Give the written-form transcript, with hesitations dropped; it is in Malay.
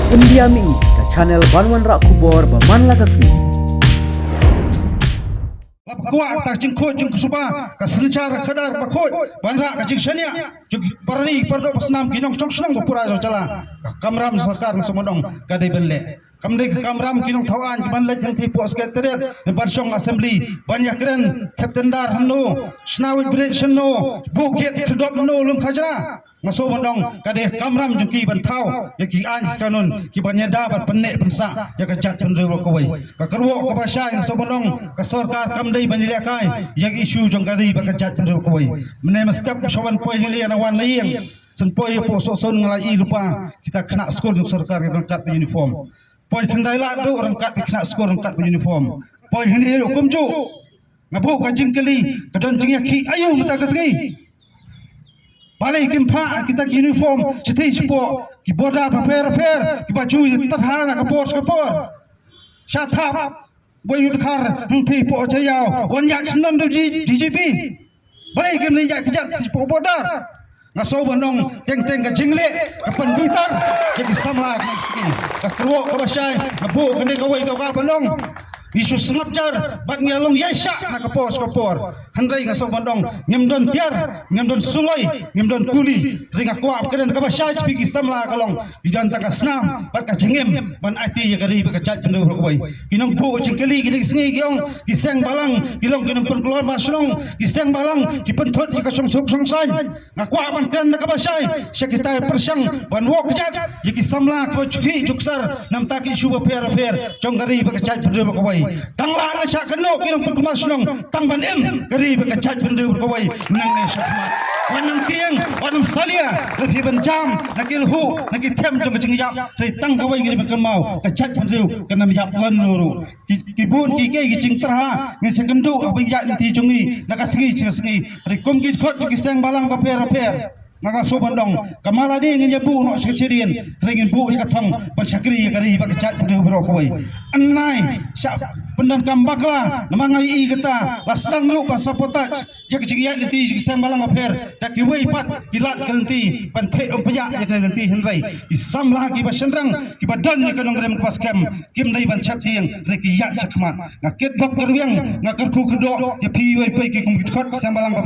Undiami ke channel Banwan Rak Kubor Baman Lagasmi. Kuat tak jengkut jeng kesupa kesencar kadar bakut bandra kajing senia jeng parani pardo pasnam kinong chong senang bapura jala kamram sarkar semodong kadai benle kamdai kamram kinong thawan banle jeng tipu sekretariat barsong assembly banyak keren teptendar hanu snawit brik seno bukit sedop no lum khajra ngaso mondong kadai kamram jeng ki bantau ya ki an kanun ki banyada bat penek pensa ya kajat penrewo kawai ka kerwo ka basai ngaso mondong ka sarkar kamdai baniliakai yang isu jong kari bakajat penrewo kawai mene mestap soban poi hili anawan laing senpoi po soson ngalai lupa kita kena skor jong sarkar rangkat uniform poi kendai la do rangkat kena skor rangkat uniform poi hili hukum ju ngabu kajing kali kadon jing ki ayo mata kasgi balai kimpa kita uniform citi sipo ki boda prepare ki baju terhana kapor syatap boy udkar henti po jayau wan yak senon do DGP balai kim li yak kejat sipo boda ngaso bandong teng ka jingle ka penbitar jadi samla next ka kerwo ka basai abu kene kawai ka bandong isu sengajar bat ngalong yesya na kapor handai ngaso bandong ngimdon tiar ngimdon suloi ngimdon kuli ringa kuap keren ka basai pigi samla kalong idan ta kasnam bat ka jingem ban IT ya gari ba ka chat jendo koi kinong bu jingkeli gini sengi giong giseng balang gilong kinong pun keluar maslong giseng balang ki penthot ki kasong song sai ngakwa ban keren ka basai sekita persang ban wok jat ki samla ko chuki juksar nam ta ki shuba per jong gari ba ka chat jendo koi tangla na sya keno kinong pun maslong tang ban em gari ba ka chat jendo koi menang ne syakmat wanang tiang wanang salia lebih bencam nakil hu nakil tem jong kecing yap dari tang kawai gini berkemau kecak jendeu kena yap lan nuru kibun kike kicing terha ngi sekendu apa yak nanti jongi nakasengi dari kom kit khot kisang balang ka per maka so bandong kamala di ngin bu no sekecirian ringin bu ikatong pensakri kari ba kecak jendeu bro kawai annai sya pendan kambakla namangai i kata lasdang lu pasapotaj je kecing yak nanti kisang balang ka per dak kiwei pat kilat ganti panthe umpaya ya ganti henrai isam lagi basendrang ki badan ni kanong rem pas kem kim dai ban chap tiang reki yak chakmat ngakit bok kerwiang ngakar ku kedo ya piwei pai ki kom khot sambalang